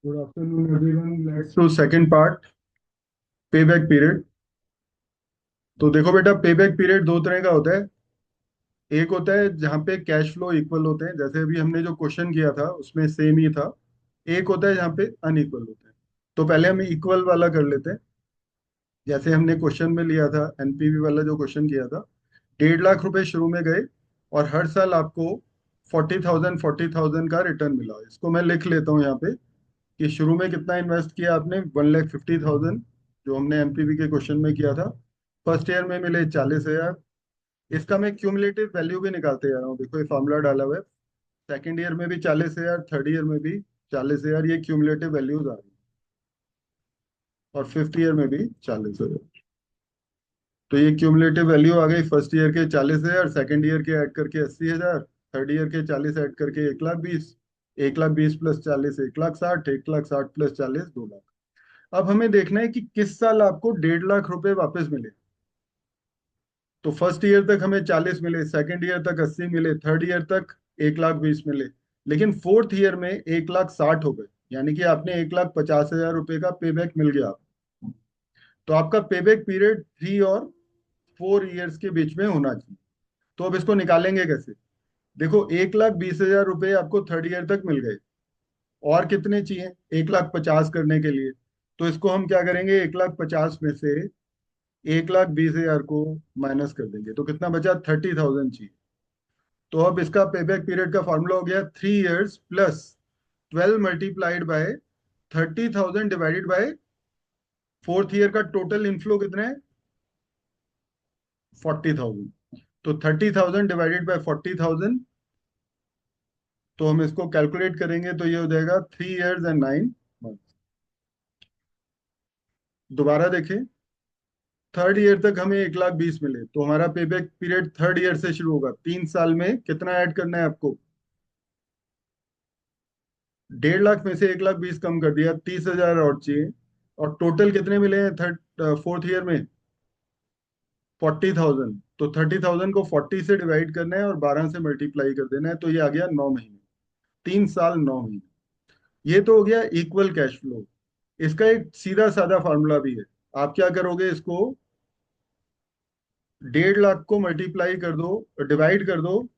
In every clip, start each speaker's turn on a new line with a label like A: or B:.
A: Good afternoon everyone, let's to second part, pay back period. तो देखो बेटा, पे बैक पीरियड दो तरह का होता है। एक होता है जहाँ पे कैश फ्लो इक्वल होते हैं, जैसे अभी हमने जो क्वेश्चन किया था उसमें सेम ही था। एक होता है जहाँ पे अनइक्वल होते हैं। तो पहले हम इक्वल वाला कर लेते हैं। जैसे हमने क्वेश्चन में लिया था, एनपीवी वाला जो क्वेश्चन किया था, 1.5 लाख रुपए शुरू में गए और हर साल आपको 40,000 का रिटर्न मिला। इसको मैं लिख लेता हूँ यहाँ पे कि शुरू में कितना इन्वेस्ट किया आपने, 1,50,000, जो हमने एमपीवी के क्वेश्चन में किया था। फर्स्ट ईयर में मिले 40,000। इसका मैं क्यूमुलेटिव वैल्यू भी निकालते जा रहा हूँ, देखो ये फॉर्मूला डाला हुआ है। सेकेंड ईयर में भी 40,000, थर्ड ईयर में भी 40,000, ये क्यूमुलेटिव वैल्यूज आ रही है। और फिफ्थ ईयर में भी 40,000। तो ये क्यूमुलेटिव वैल्यू आ गई, फर्स्ट ईयर के 40,000, सेकेंड ईयर के ऐड करके 80,000, थर्ड ईयर के 40 ऐड करके 1,20,000, 1,20,000 प्लस 40 1,60,000, 1,60,000 प्लस 40 2 लाख। अब हमें देखना है कि किस साल आपको 1.5 लाख रुपए वापस मिले। तो फर्स्ट ईयर तक हमें 40 मिले, सेकंड ईयर तक 80 मिले, थर्ड ईयर तक 1,20,000 मिले। लेकिन फोर्थ ईयर में 1,60,000 हो गए, यानी कि आपने 1,50,000 रुपए का पे बैक मिल गया आपको। तो आपका पे बैक पीरियड 3 और 4 ईयर्स के बीच में होना चाहिए। तो अब इसको निकालेंगे कैसे? देखो, 1,20,000 रुपए आपको थर्ड ईयर तक मिल गए, और कितने चाहिए 1,50,000 करने के लिए? तो इसको हम क्या करेंगे, 1,50,000 में से 1,20,000 को माइनस कर देंगे, तो कितना बचा, 30,000 चाहिए। तो अब इसका पेबैक पीरियड का फॉर्मूला हो गया 3 years plus 12 multiplied by 30,000 divided by fourth year का टोटल इनफ्लो कितना है, 40,000। तो 30,000 डिवाइडेड बाय 40,000, तो हम इसको कैलकुलेट करेंगे तो ये हो जाएगा 3 ईयर्स एंड 9 मंथ। दोबारा देखें, थर्ड ईयर तक हमें 1,20,000 मिले, तो हमारा पेबैक पीरियड थर्ड ईयर से शुरू होगा। 3 साल में कितना ऐड करना है आपको, 1.5 लाख में से 1,20,000 कम कर दिया, 30,000 और चाहिए। और टोटल कितने मिले हैं थर्ड फोर्थ ईयर में, 40,000। तो 30,000 को 40 से डिवाइड करना है और 12 से मल्टीप्लाई कर देना है, तो ये आ गया 9 महीने। 3 साल 9 महीने। ये तो हो गया इक्वल कैश फ्लो। इसका एक सीधा साधा फॉर्मूला भी है। आप क्या करोगे, इसको 1.5 लाख को मल्टीप्लाई कर दो, डिवाइड कर दो,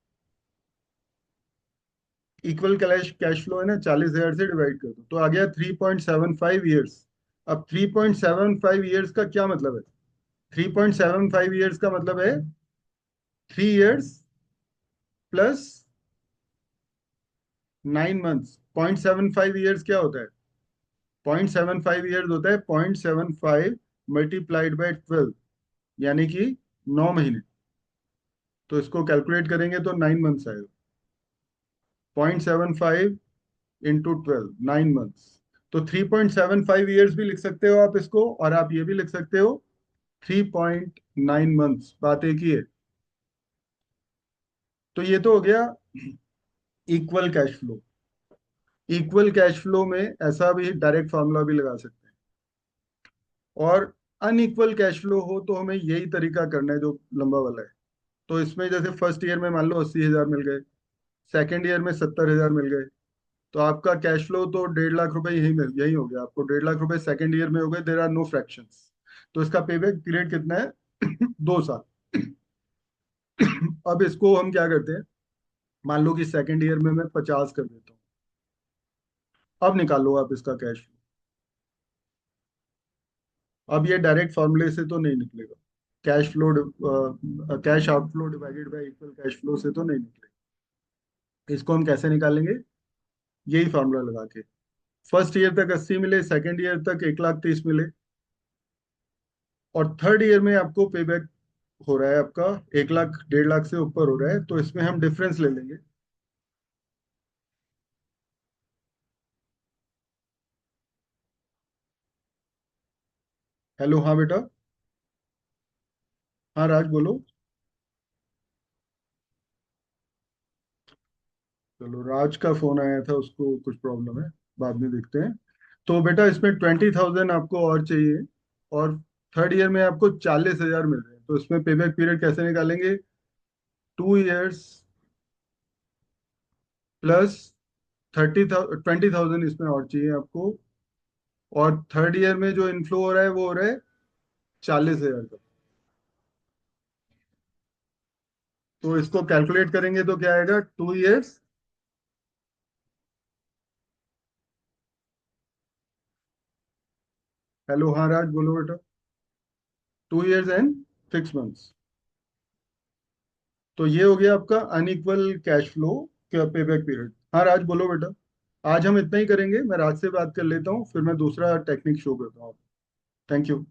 A: इक्वल कैश कैश फ्लो है ना, 40,000 से डिवाइड कर दो, तो आ गया 3.75 ईयर्स। अब 3.75 ईयर्स का क्या मतलब है? 3.75 ईयर्स का मतलब है 3 ईयर्स प्लस 9 मंथ्स। 0.75 ईयर्स क्या होता है? 0.75 ईयर्स होता है 0.75 मल्टीप्लाइड बाई 12, यानी कि 9 महीने। तो इसको कैलकुलेट करेंगे तो 9 मंथ्स आएगा। 0.75 इंटू 12, 9 मंथ्स। तो 3.75 ईयर्स भी लिख सकते हो आप इसको, और आप ये भी लिख सकते हो 3.9 मंथ्स। बात एक ही है। तो ये तो हो गया equal cash flow. Equal cash flow में ऐसा भी डायरेक्ट फार्मूला भी लगा सकते हैं। और अनइक्वल कैश फ्लो हो तो हमें यही तरीका करना है जो लंबा वाला है। तो इसमें जैसे फर्स्ट ईयर में मान लो 80,000 मिल गए, सेकेंड ईयर में 70,000 मिल गए, तो आपका कैश फ्लो तो 1.5 लाख रुपए यही हो गया। आपको 1.5 लाख रुपए सेकेंड ईयर में हो गए, देर आर नो फ्रैक्शंस। तो इसका पेबैक पीरियड कितना है 2 साल। अब इसको हम क्या करते हैं, मान लो कि सेकेंड ईयर में मैं 50 कर देता हूँ। अब निकालो आप इसका कैश फ्लो। अब ये डायरेक्ट फॉर्मूले से तो नहीं निकलेगा। Cash flow, cash outflow divided y equal cash flow से तो नहीं निकलेगा। इसको हम कैसे निकालेंगे, यही फॉर्मूला लगा के। फर्स्ट ईयर तक 80 मिले, सेकेंड ईयर तक 1,30,000 मिले, और थर्ड ईयर में आपको पे बैक हो रहा है आपका 1 लाख, 1.5 लाख से ऊपर हो रहा है, तो इसमें हम डिफरेंस ले लेंगे। हेलो, हाँ बेटा। हाँ राज, बोलो। चलो, राज का फोन आया था, उसको कुछ प्रॉब्लम है, बाद में देखते हैं। तो बेटा, इसमें 20,000 आपको और चाहिए, और थर्ड ईयर में आपको 40,000 मिल रहे हैं, तो इसमें पेबैक पीरियड कैसे निकालेंगे, 2 ईयर्स प्लस 20,000 इसमें और चाहिए आपको। और थर्ड ईयर में जो इनफ्लो हो रहा है वो हो रहा है 40,000 का। तो इसको कैलकुलेट करेंगे तो क्या आएगा, 2 इयर्स। हेलो, हाँ राज बोलो बेटा। 2 इयर्स एंड 6 मंथ्स। तो ये हो गया आपका अनइक्वल कैश फ्लो का पे बैक पीरियड। हाँ राज बोलो बेटा। आज हम इतना ही करेंगे, मैं राज से बात कर लेता हूँ, फिर मैं दूसरा टेक्निक शो करता हूँ। Thank you.